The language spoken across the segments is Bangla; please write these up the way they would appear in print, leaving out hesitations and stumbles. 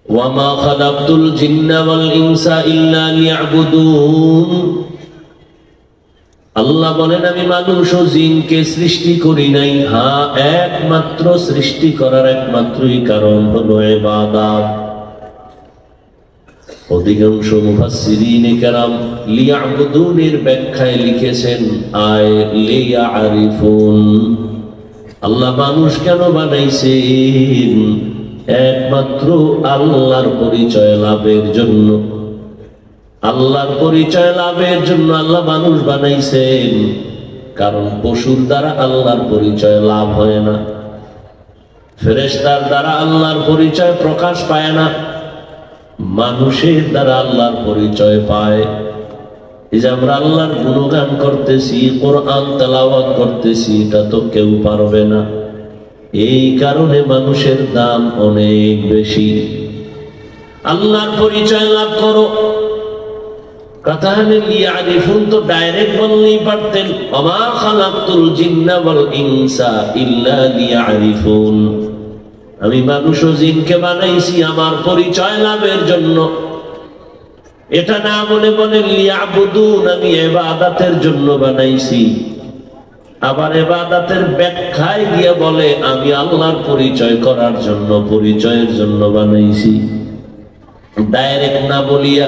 ওয়ামা খালাকতুল জিন্না ওয়াল ইনসা ইল্লা লিয়াবুদুন। আল্লাহ বলেন আমি মানুষ ও জিনকে সৃষ্টি করি নাই, হ্যাঁ একমাত্র সৃষ্টি করার একমাত্রই কারণ হলো ইবাদত। অধিকাংশ মুফাসসিরিনে কেরাম লিয়াবুদুনের ব্যাখ্যায় লিখেছেন আয় লিয়ারিফুন। আল্লাহ মানুষ কেন বানাইছেন? একমাত্র আল্লাহর পরিচয় লাভের জন্য। আল্লাহর পরিচয় লাভের জন্য আল্লাহ মানুষ বানাইছেন। কারণ পশুর দ্বারা আল্লাহর পরিচয় লাভ হয় না, ফেরেশতার দ্বারা আল্লাহর পরিচয় প্রকাশ পায় না, মানুষের দ্বারা আল্লাহর পরিচয় পায়। এই যে আমরা আল্লাহর গুণগান করতেছি, কোরআন তেলাওয়াত করতেছি, এটা তো কেউ পারবে না। এই কারণে মানুষের দাম অনেক বেশি। আল্লাহর পরিচয় লাভ করো। কথা লিয়ারিফুন তো ডাইরেক্ট বললেই পারতেন, ওমা খালাকতুল জিন্না ওয়াল ইনসা ইল্লা লিয়ারিফুন। আমি মানুষ ও জিনকে বানাইছি আমার পরিচয় লাভের জন্য। এটা না বলে বলেন লিয়াবুদুন, আমি ইবাদতের জন্য বানাইছি। আবার ইবাদতের ব্যাখ্যায় গিয়ে বলে আমি আল্লাহর পরিচয় করার জন্য, পরিচয়ের জন্য বানাইছি। ডাইরেক্ট না বলিয়া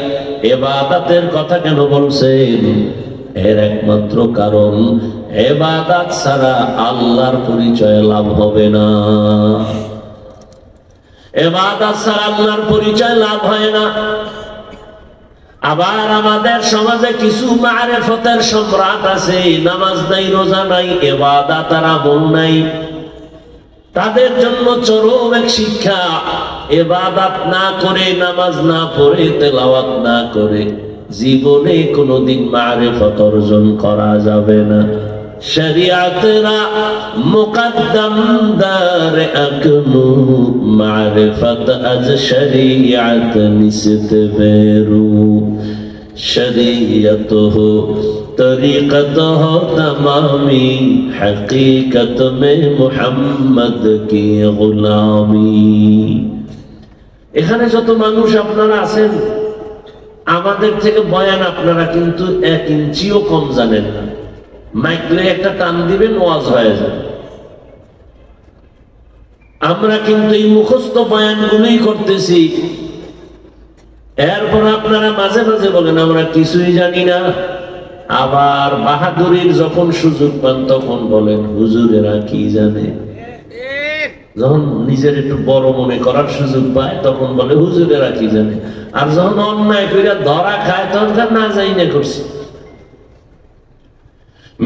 ইবাদতের কথা কেন বলছেন? এর একমাত্র কারণ ইবাদত ছাড়া আল্লাহর পরিচয় লাভ হবে না। ইবাদত ছাড়া আল্লাহর পরিচয় লাভ হয় না। আবার আমাদের সমাজে কিছু মারিফতের সম্রাট আছে, নামাজ নাই, রোজা নাই, ইবাদত আর আমল নাই। তাদের জন্য চরম এক শিক্ষা, ইবাদত না করে, নামাজ না পড়ে, তেলাওয়াত না করে জীবনে কোনোদিন মারিফত অর্জন করা যাবে না। শরিয়াতরা মুকদ্দম দার আকনু, মারিফত আজ শরিয়াত নিসত বেরু। शरीयत हो तरीक़त हो तमामी, हकीकत में मुहम्मद की गुलामी। এখানে যত মানুষ আপনারা আছেন, আমাদের থেকে বয়ান আপনারা কিন্তু 1 ইঞ্চিও কম জানেন না। মাইকলে একটা টান দিবেন, ওয়াজ হয়ে যায়। আমরা কিন্তু এই মুখস্থ বয়ানগুলোই করতেছি। এরপর আপনারা মাঝে মাঝে বলেন আমরা কিছুই জানি না। আবার বাহাদুরির যখন সুযোগ পান তখন বলেন হুজুরেরা কি জানে। যখন নিজের একটু বড় মনে করার সুযোগ পায় তখন বলে হুজুরেরা কি জানে। আর যখন অন্যায় কইরা ধরা খায় তখন না যাই না করছে।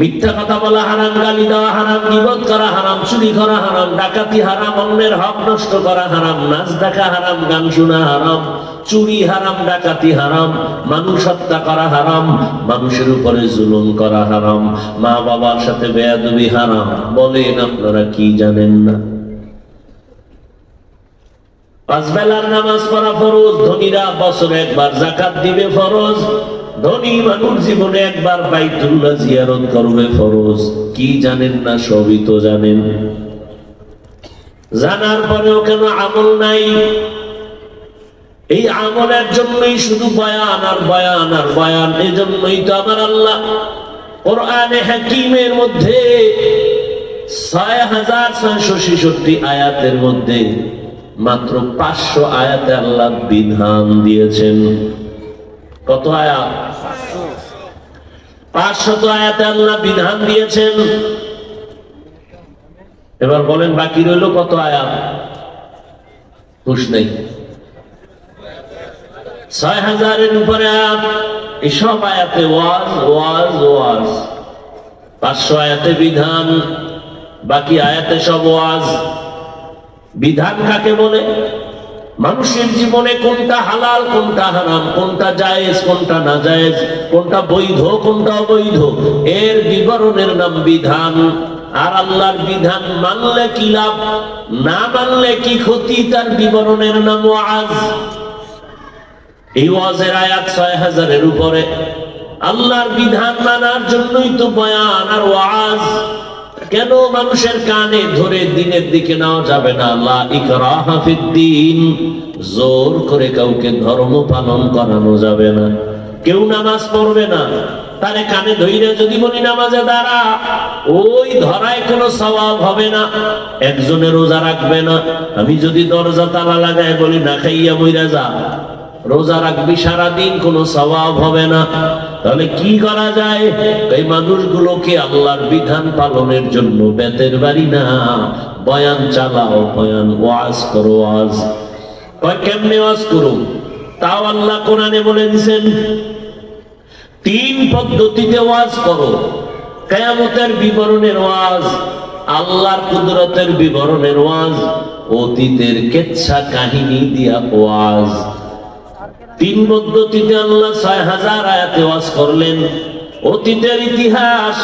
মিথ্যা কথা বলা হারাম, গালি দেওয়া হারাম, গীবত করা হারাম, চুরি করা হারাম, ডাকাতি হারাম, অন্যের হক নষ্ট করা হারাম, নাচ দেখা হারাম, গান শোনা হারাম, চুরি হারাম, ডাকাতি হারাম, মানুষ হত্যা করা হারাম, মানুষের উপরে জুলুম করা হারাম, মা বাবার সাথে বেয়াদবি হারাম। বলেন আপনারা কি জানেন না? 5 বেলার নামাজ পড়া ফরজ, ধনীরা বছরে একবার যাকাত দিবে ফরজ, ধনী মানুষ জীবনে একবার বাইতুল্লাহ জিয়ারত করবে ফরজ। কি জানেন না? সবই তো জানেন। জানার পরেও কেন আমল নাই? এই আমলের জন্যই শুধু বয়ান আর বয়ান আর বয়ান। এই জন্যই তো আমার আল্লাহ কোরআনে হাকিমের মধ্যে 6666 আয়াতের মধ্যে মাত্র 500 আয়াতে আল্লাহ বিধান দিয়েছেন। কত আয়াত? 500 আয়াতে আল্লাহ বিধান দিয়েছেন। এবার বলেন বাকি রইল কত আয়াত? হুঁশ নেই। 6000-এর উপরে আয়াত। এসব আয়াতে ওয়াজ ওয়াজ ওয়াজ। 500 আয়াতে বিধান, বাকি আয়াতে সব ওয়াজ। বিধান কাকে বলে? মানুষের জীবনে কোনটা হালাল, কোনটা হারাম, কোনটা জায়েজ, কোনটা না জায়েজ, কোনটা বৈধ, কোনটা অবৈধ, এর বিবরণের নাম বিধান। আর আল্লাহর বিধান মানলে কি লাভ, না মানলে কি ক্ষতি, তার বিবরণের নাম ওয়াজ। এই ওয়াজের আয়াত 6000-এর উপরে। আল্লাহর বিধান মানার জন্যই তো বয়ান আর ওয়াজ। কেন মানুষের কানে ধরে দিনের দিকে নেওয়া যাবে না? লা ইকরাহা ফিদ্দীন, জোর করে কাউকে ধর্ম পালন করানো যাবে না। কেউ নামাজ পড়বে না, তারে কানে ধইরে যদি বলি নামাজে দাঁড়া, ওই ধরায় কোনো সওয়াব হবে না। একজনের রোজা রাখবে না, আমি যদি দরজা তালা লাগায় বলি না খাইয়া মইরা যা, রোজা রাখবি সারাদিন, কোনো সওয়াব হবে না। তাহলে কি করা যায়? এই মানুষগুলোকে আল্লাহর বিধান পালনের জন্য বেতের বাড়ি না, বয়ান চালাও, বয়ান, ওয়াজ করো। ওয়াজ কেমনে ওয়াজ করো? তাও আল্লাহ কোরআনে বলে দিয়েছেন 3 পদ্ধতিতে ওয়াজ করো। কিয়ামতের বিবরণের ওয়াজ, আল্লাহর কুদরতের বিবরণের ওয়াজ, অতীতের কেচ্ছা কাহিনী দিয়া ওয়াজ। 3 পদ্ধতিতে আল্লাহ 6000 আয়াতে ওয়াজ করলেন। অতীতের ইতিহাস,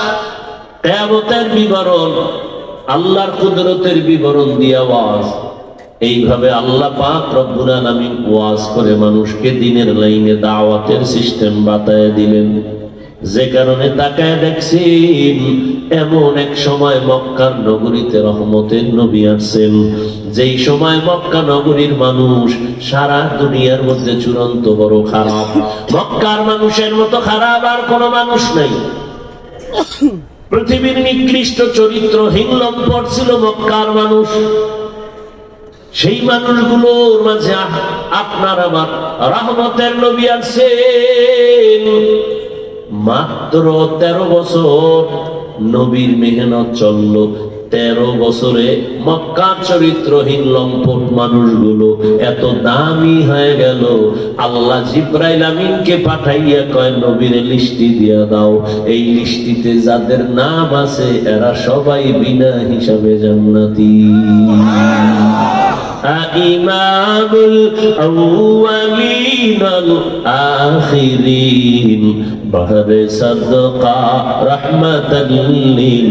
কিয়ামতের বিবরণ, আল্লাহর কুদরতের বিবরণ দিয়া ওয়াজ। এইভাবে আল্লাহ পাক রব্বুল আলামিন ওয়াজ করে মানুষকে দ্বীনের লাইনে দাওয়াতের সিস্টেম বাতায় দিলেন। যে কারণে তাকায় দেখছেন এমন এক সময় মক্কার নগরীতে রহমতের নবী আসছেন, যেই সময় মক্কা নগরীর মানুষ সারা দুনিয়ার মধ্যে চূড়ান্ত বড় খারাপ। মক্কার মানুষের মতো খারাপ আর কোনো মানুষ নাই। পৃথিবীর নিকৃষ্ট চরিত্রহীন লম্পট ছিল মক্কার মানুষ। সেই মানুষগুলোর মাঝে আপনার আমার রহমতের নবী আসছেন। মাত্র 13 বছর নবীর মেহনত চলল। 13 বছরে মক্কার চরিত্রহীন লম্পট মানুষগুলো এত দামি হয়ে গেল, আল্লাহ জিবরাইল আমিনকে পাঠাইয়া কয় নবীর লিস্টি দিয়া দাও। এই লিস্টিতে যাদের নাম আছে এরা সবাই বিনা হিসাবে জান্নাতি। ইমামুল আউয়ালিনাল আখিরিন বাহরে সাদকা রাহমাতাল লিল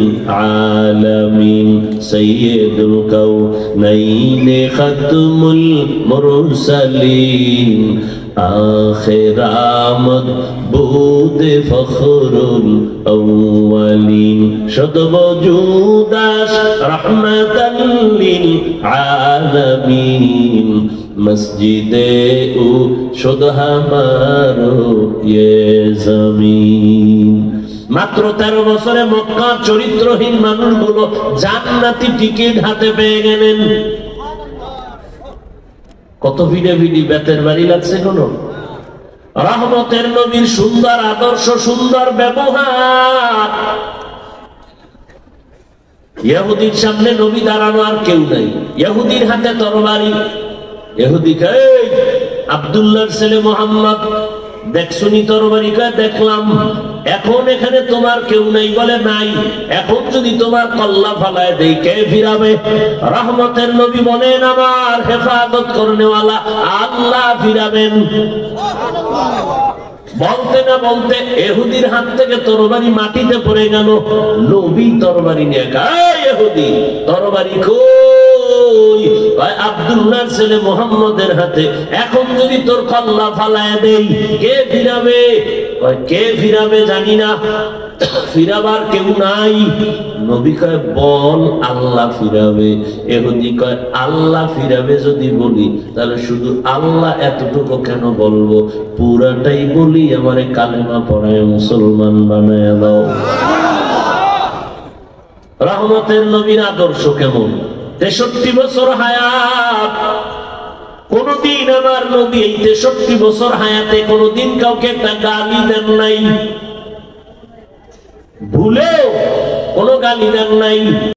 আলামিন সাইয়্যিদুল কাউনাইন খাতমুল মুরসালিন আখির আমদ বুদ ফখরুল আউয়ালিন শদ বজুদাস রাহমাতাল লিল আলামিন মসজিদে ও শদ হামারো ইয়ে জমিন। মাত্র 13 বছরে মক্কার চরিত্রহীন মানুষগুলো জান্নাতি টিকিট হাতে পেয়ে গেলেন। কত ভিড়ে ভিড়ি বেতের বাড়ি লাগছে কোন? রহমতের নবীর সুন্দর আদর্শ, সুন্দর ব্যবহার। ইহুদির সামনে নবী দাঁড়ানো আর কেউ নাই। ইহুদির হাতে তরবারি। ইহুদি কয় আব্দুল্লাহর ছেলে মোহাম্মদ দেখছুনি তরবারি? কয় দেখলাম। এখন এখানে তোমার কেউ নাই? বলে নাই। এখন যদি তোমার কল্লা ফালায় দেই কে ফিরাবে? রহমতের নবী বলেন আমার হেফাজত করনেওয়ালা আল্লাহ ফিরাবেন। বলতে না বলতে ইহুদির হাত থেকে তরবারি মাটিতে পড়ে গেল। নবী তরবারি নিয়ে কয় ইহুদি তরবারি কই? কয় আব্দুল্লাহর ছেলে মুহাম্মদের হাতে। এখন যদি তোর কল্লা ফালায় দেই কে ফিরাবে? কয় কে ফিরাবে জানি না, ফিরাবার কেউ নাই। নবী কয় বল আল্লাহ ফিরাবে। ইহুদি কয় আল্লাহ ফিরাবে যদি বলি তাহলে শুধু আল্লাহ এতটুকু কেন বলবো, পুরাটাই বলি, আমারে কালেমা পড়ায় মুসলমান বানায় দাও। রহমতের নবীর আদর্শ কেমন? 63 বছর হায়াত। কোনদিন আমার নবী এই 63 বছর হায়াতে কোনদিন কাউকে একটা গালি দেন নাই, ভুলেও কোনো গালি দেন নাই।